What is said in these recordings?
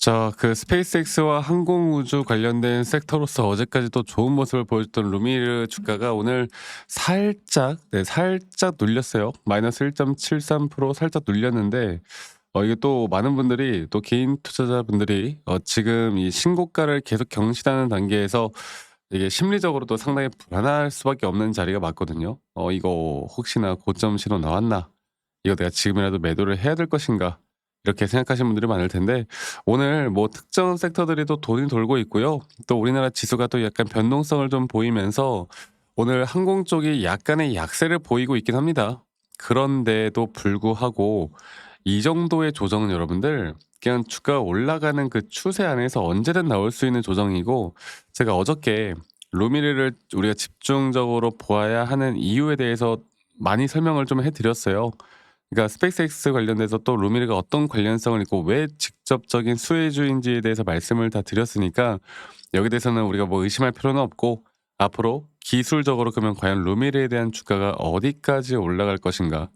자, 그 스페이스X와 항공우주 관련된 섹터로서 어제까지 또 좋은 모습을 보여줬던 루미르 주가가 오늘 살짝 눌렸어요. 마이너스 1.73% 살짝 눌렸는데 이게 또 많은 분들이 또 개인 투자자분들이 지금 이 신고가를 계속 경신하는 단계에서 이게 심리적으로도 상당히 불안할 수밖에 없는 자리가 맞거든요. 이거 혹시나 고점 신호 나왔나? 이거 내가 지금이라도 매도를 해야 될 것인가? 이렇게 생각하시는 분들이 많을 텐데 오늘 뭐 특정 섹터들이 또 돈이 돌고 있고요. 또 우리나라 지수가 또 약간 변동성을 좀 보이면서 오늘 항공 쪽이 약간의 약세를 보이고 있긴 합니다. 그런데도 불구하고 이 정도의 조정은 여러분들 그냥 주가가 올라가는 그 추세 안에서 언제든 나올 수 있는 조정이고, 제가 어저께 루미르를 우리가 집중적으로 보아야 하는 이유에 대해서 많이 설명을 좀 해드렸어요. 그러니까 스페이스X 관련돼서 또 루미르가 어떤 관련성을 있고 왜 직접적인 수혜주인지에 대해서 말씀을 다 드렸으니까 여기에 대해서는 우리가 뭐 의심할 필요는 없고, 앞으로 기술적으로 그러면 과연 루미르에 대한 주가가 어디까지 올라갈 것인가,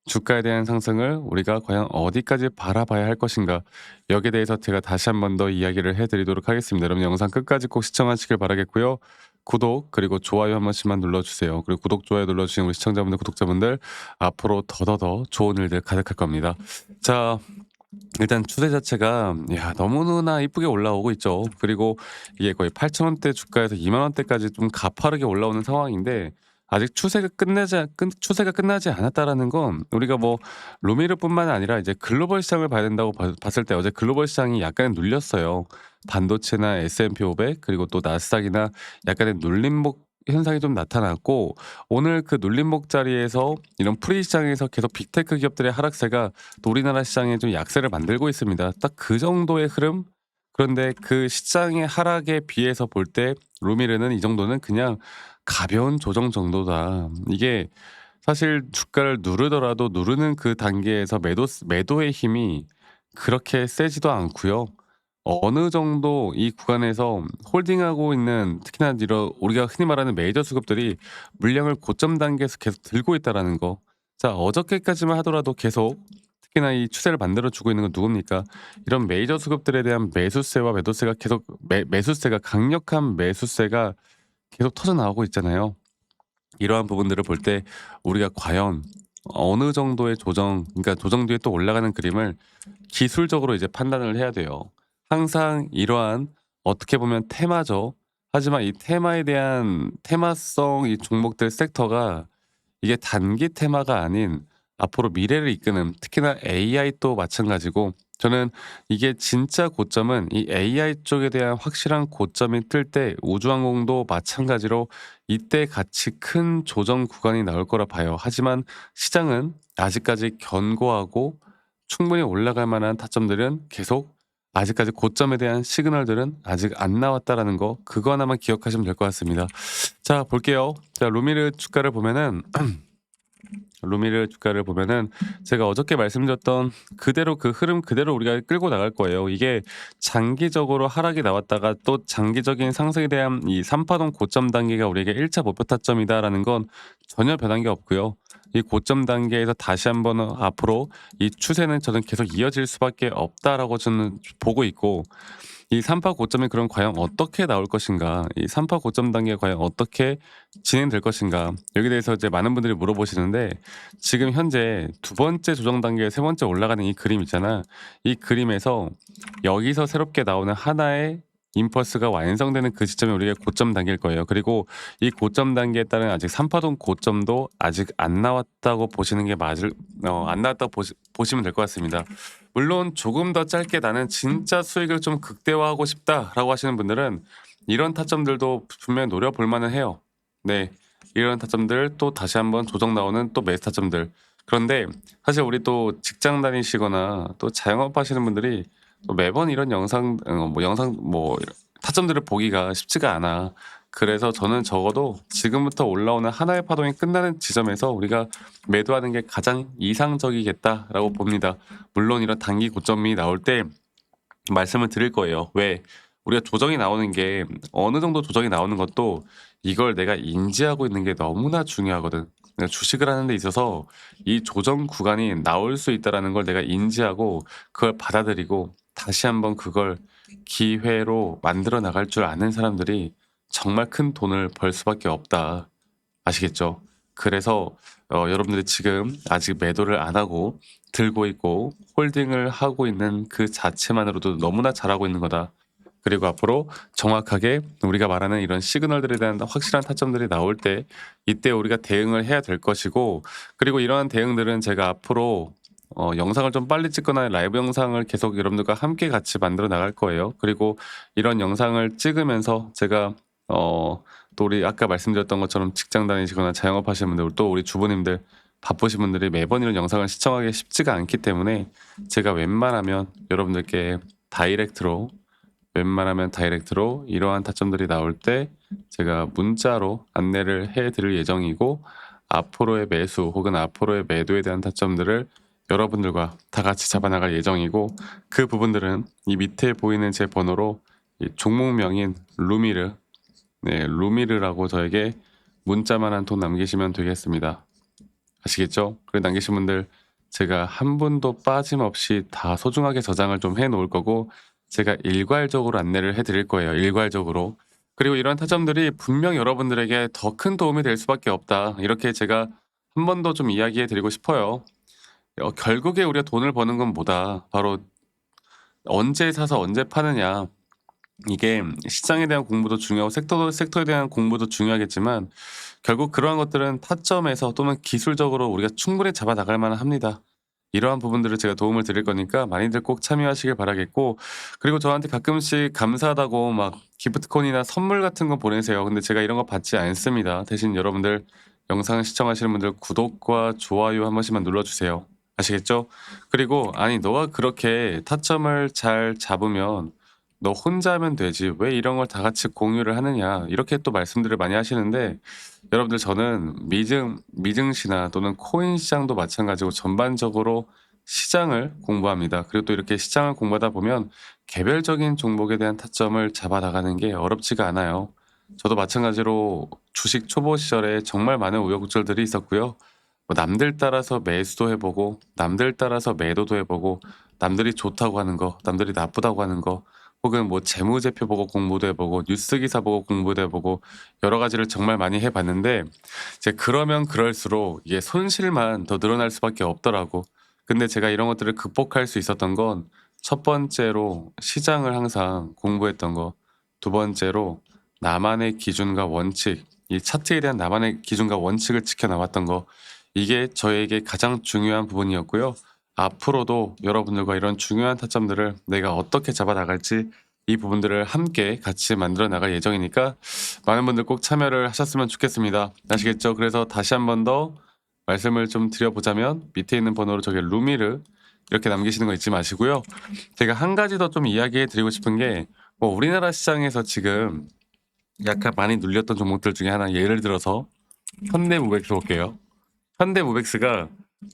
주가에 대한 상승을 우리가 과연 어디까지 바라봐야 할 것인가, 여기에 대해서 제가 다시 한 번 더 이야기를 해드리도록 하겠습니다. 여러분 영상 끝까지 꼭 시청하시길 바라겠고요. 구독 그리고 좋아요 한 번씩만 눌러주세요. 그리고 구독 좋아요 눌러주신 우리 시청자분들 구독자분들 앞으로 더더더 좋은 일들 가득할 겁니다. 자, 일단 추세 자체가 너무나 이쁘게 올라오고 있죠. 그리고 이게 거의 8,000원대 주가에서 20,000원대까지 좀 가파르게 올라오는 상황인데 아직 추세가 끝나지 않았다라는 건 우리가 뭐 루미르뿐만 아니라 이제 글로벌 시장을 봐야 된다고 봤을 때 어제 글로벌 시장이 약간 눌렸어요. 반도체나 S&P 500 그리고 또 나스닥이나 약간의 눌림목 현상이 좀 나타났고, 오늘 그 눌림목 자리에서 이런 프리 시장에서 계속 빅테크 기업들의 하락세가 또 우리나라 시장에 좀 약세를 만들고 있습니다. 딱 그 정도의 흐름. 그런데 그 시장의 하락에 비해서 볼 때 루미르는 이 정도는 그냥 가벼운 조정 정도다. 이게 사실 주가를 누르더라도 누르는 그 단계에서 매도의 힘이 그렇게 세지도 않고요. 어느 정도 이 구간에서 홀딩하고 있는, 특히나 이런 우리가 흔히 말하는 메이저 수급들이 물량을 고점 단계에서 계속 들고 있다라는 거. 자, 어저께까지만 하더라도 계속 특히나 이 추세를 만들어 주고 있는 건 누굽니까? 이런 메이저 수급들에 대한 매수세와 매도세가 계속 매수세가 강력한 매수세가 계속 터져 나오고 있잖아요. 이러한 부분들을 볼 때 우리가 과연 어느 정도의 조정, 그러니까 조정 뒤에 또 올라가는 그림을 기술적으로 이제 판단을 해야 돼요. 항상 이러한 어떻게 보면 테마죠. 하지만 이 테마에 대한 테마성 이 종목들 섹터가 이게 단기 테마가 아닌 앞으로 미래를 이끄는, 특히나 AI도 마찬가지고, 저는 이게 진짜 고점은 이 AI 쪽에 대한 확실한 고점이 뜰 때 우주항공도 마찬가지로 이때 같이 큰 조정 구간이 나올 거라 봐요. 하지만 시장은 아직까지 견고하고 충분히 올라갈 만한 타점들은 계속, 아직까지 고점에 대한 시그널들은 아직 안 나왔다라는 거, 그거 하나만 기억하시면 될 것 같습니다. 자, 볼게요. 자, 루미르 주가를 보면은 루미르 주가를 보면은 제가 어저께 말씀드렸던 그대로 그 흐름 그대로 우리가 끌고 나갈 거예요. 이게 장기적으로 하락이 나왔다가 또 장기적인 상승에 대한 이 3파동 고점 단계가 우리에게 1차 목표 타점이다라는 건 전혀 변한 게 없고요. 이 고점 단계에서 다시 한번 앞으로 이 추세는 저는 계속 이어질 수밖에 없다라고 저는 보고 있고, 이 3파 고점이 그럼 과연 어떻게 나올 것인가? 이 3파 고점 단계가 과연 어떻게 진행될 것인가? 여기에 대해서 이제 많은 분들이 물어보시는데, 지금 현재 두 번째 조정 단계, 세 번째 올라가는 이 그림 있잖아. 이 그림에서 여기서 새롭게 나오는 하나의 임펄스가 완성되는 그 시점이 우리가 고점 단계일 거예요. 그리고 이 고점 단계에 따른 아직 3파동 고점도 아직 안 나왔다고 보시는 게 안 나왔다고 보시면 될 것 같습니다. 물론 조금 더 짧게 나는 진짜 수익을 좀 극대화하고 싶다라고 하시는 분들은 이런 타점들도 분명히 노려볼 만은 해요. 네, 이런 타점들 또 다시 한번 조정 나오는 또 매수 타점들. 그런데 사실 우리 또 직장 다니시거나 또 자영업 하시는 분들이 또 매번 이런 영상 타점들을 보기가 쉽지가 않아. 그래서 저는 적어도 지금부터 올라오는 하나의 파동이 끝나는 지점에서 우리가 매도하는 게 가장 이상적이겠다라고 봅니다. 물론 이런 단기 고점이 나올 때 말씀을 드릴 거예요. 왜? 우리가 조정이 나오는 게 어느 정도 조정이 나오는 것도 이걸 내가 인지하고 있는 게 너무나 중요하거든. 내가 주식을 하는 데 있어서 이 조정 구간이 나올 수 있다라는 걸 내가 인지하고 그걸 받아들이고 다시 한번 그걸 기회로 만들어 나갈 줄 아는 사람들이 정말 큰 돈을 벌 수밖에 없다. 아시겠죠? 그래서 여러분들이 지금 아직 매도를 안 하고 들고 있고 홀딩을 하고 있는 그 자체만으로도 너무나 잘하고 있는 거다. 그리고 앞으로 정확하게 우리가 말하는 이런 시그널들에 대한 확실한 타점들이 나올 때 이때 우리가 대응을 해야 될 것이고, 그리고 이러한 대응들은 제가 앞으로 영상을 좀 빨리 찍거나 라이브 영상을 계속 여러분들과 함께 같이 만들어 나갈 거예요. 그리고 이런 영상을 찍으면서 제가 또 우리 아까 말씀드렸던 것처럼 직장 다니시거나 자영업 하시는 분들, 또 우리 주부님들 바쁘신 분들이 매번 이런 영상을 시청하기 쉽지가 않기 때문에 제가 여러분들께 다이렉트로 웬만하면 다이렉트로 이러한 타점들이 나올 때 제가 문자로 안내를 해 드릴 예정이고, 앞으로의 매수 혹은 앞으로의 매도에 대한 타점들을 여러분들과 다 같이 잡아나갈 예정이고, 그 부분들은 이 밑에 보이는 제 번호로 이 종목명인 루미르, 네, 루미르라고 저에게 문자만 한 통 남기시면 되겠습니다. 아시겠죠? 그리고 남기신 분들 제가 한 분도 빠짐없이 다 소중하게 저장을 좀 해 놓을 거고, 제가 일괄적으로 안내를 해 드릴 거예요, 일괄적으로. 그리고 이런 타점들이 분명 여러분들에게 더 큰 도움이 될 수밖에 없다. 이렇게 제가 한 번 더 좀 이야기해 드리고 싶어요. 결국에 우리가 돈을 버는 건 뭐다. 바로 언제 사서 언제 파느냐. 이게 시장에 대한 공부도 중요하고 섹터에 대한 공부도 중요하겠지만, 결국 그러한 것들은 타점에서 또는 기술적으로 우리가 충분히 잡아 나갈 만합니다. 이러한 부분들을 제가 도움을 드릴 거니까 많이들 꼭 참여하시길 바라겠고, 그리고 저한테 가끔씩 감사하다고 막 기프트콘이나 선물 같은 거 보내세요. 근데 제가 이런 거 받지 않습니다. 대신 여러분들 영상 시청하시는 분들 구독과 좋아요 한 번씩만 눌러주세요. 아시겠죠? 그리고 아니 너가 그렇게 타점을 잘 잡으면 너 혼자 하면 되지 왜 이런 걸 다 같이 공유를 하느냐, 이렇게 또 말씀들을 많이 하시는데, 여러분들 저는 미증시나 또는 코인 시장도 마찬가지고 전반적으로 시장을 공부합니다. 그리고 또 이렇게 시장을 공부하다 보면 개별적인 종목에 대한 타점을 잡아 나가는 게 어렵지가 않아요. 저도 마찬가지로 주식 초보 시절에 정말 많은 우여곡절들이 있었고요. 뭐 남들 따라서 매수도 해보고 남들 따라서 매도도 해보고, 남들이 좋다고 하는 거 남들이 나쁘다고 하는 거, 혹은 뭐 재무제표 보고 공부도 해보고 뉴스 기사 보고 공부도 해보고 여러 가지를 정말 많이 해봤는데, 이제 그러면 그럴수록 이게 손실만 더 늘어날 수밖에 없더라고. 근데 제가 이런 것들을 극복할 수 있었던 건, 첫 번째로 시장을 항상 공부했던 거, 두 번째로 나만의 기준과 원칙, 이 차트에 대한 나만의 기준과 원칙을 지켜나왔던 거, 이게 저에게 가장 중요한 부분이었고요. 앞으로도 여러분들과 이런 중요한 타점들을 내가 어떻게 잡아 나갈지, 이 부분들을 함께 같이 만들어 나갈 예정이니까 많은 분들 꼭 참여를 하셨으면 좋겠습니다. 아시겠죠? 그래서 다시 한 번 더 말씀을 좀 드려보자면, 밑에 있는 번호로 저기 루미를 이렇게 남기시는 거 잊지 마시고요. 제가 한 가지 더 좀 이야기해 드리고 싶은 게, 뭐 우리나라 시장에서 지금 약간 많이 눌렸던 종목들 중에 하나, 예를 들어서 현대무백스 볼게요. 현대무백스가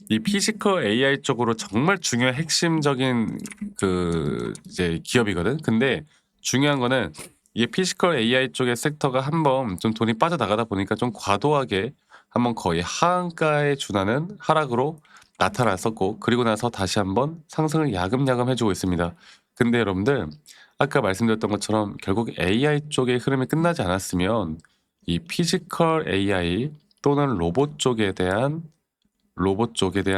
이 피지컬 AI 쪽으로 정말 중요한 핵심적인 그 이제 기업이거든. 근데 중요한 거는 이게 피지컬 AI 쪽의 섹터가 한번 좀 돈이 빠져나가다 보니까 좀 과도하게 한번 거의 하한가에 준하는 하락으로 나타났었고, 그리고 나서 다시 한번 상승을 야금야금 해주고 있습니다. 근데 여러분들 아까 말씀드렸던 것처럼 결국 AI 쪽의 흐름이 끝나지 않았으면 이 피지컬 AI 또는 로봇 쪽에 대한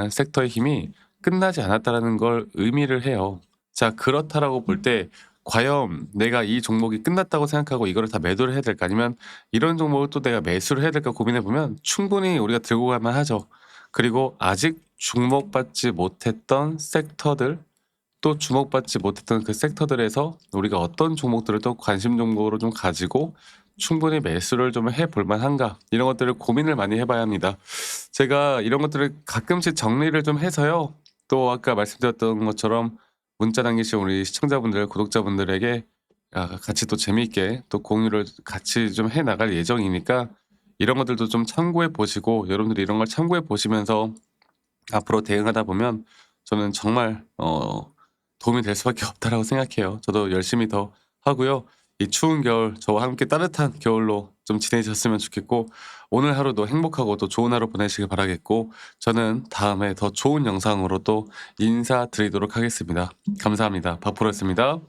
섹터의 힘이 끝나지 않았다라는 걸 의미를 해요. 자, 그렇다라고 볼 때 과연 내가 이 종목이 끝났다고 생각하고 이거를 다 매도를 해야 될까, 아니면 이런 종목을 또 내가 매수를 해야 될까 고민해 보면 충분히 우리가 들고 갈 만하죠. 그리고 아직 주목받지 못했던 섹터들, 또 주목받지 못했던 그 섹터들에서 우리가 어떤 종목들을 또 관심 종목으로 좀 가지고 충분히 매수를 좀 해볼 만한가, 이런 것들을 고민을 많이 해봐야 합니다. 제가 이런 것들을 가끔씩 정리를 좀 해서요. 또 아까 말씀드렸던 것처럼 문자 남기신 우리 시청자분들, 구독자분들에게 같이 또 재미있게 또 공유를 같이 좀 해 나갈 예정이니까, 이런 것들도 좀 참고해 보시고, 여러분들이 이런 걸 참고해 보시면서 앞으로 대응하다 보면 저는 정말 도움이 될 수밖에 없다라고 생각해요. 저도 열심히 더 하고요. 이 추운 겨울 저와 함께 따뜻한 겨울로 좀 지내셨으면 좋겠고, 오늘 하루도 행복하고 또 좋은 하루 보내시길 바라겠고, 저는 다음에 더 좋은 영상으로 또 인사드리도록 하겠습니다. 감사합니다. 박프로였습니다.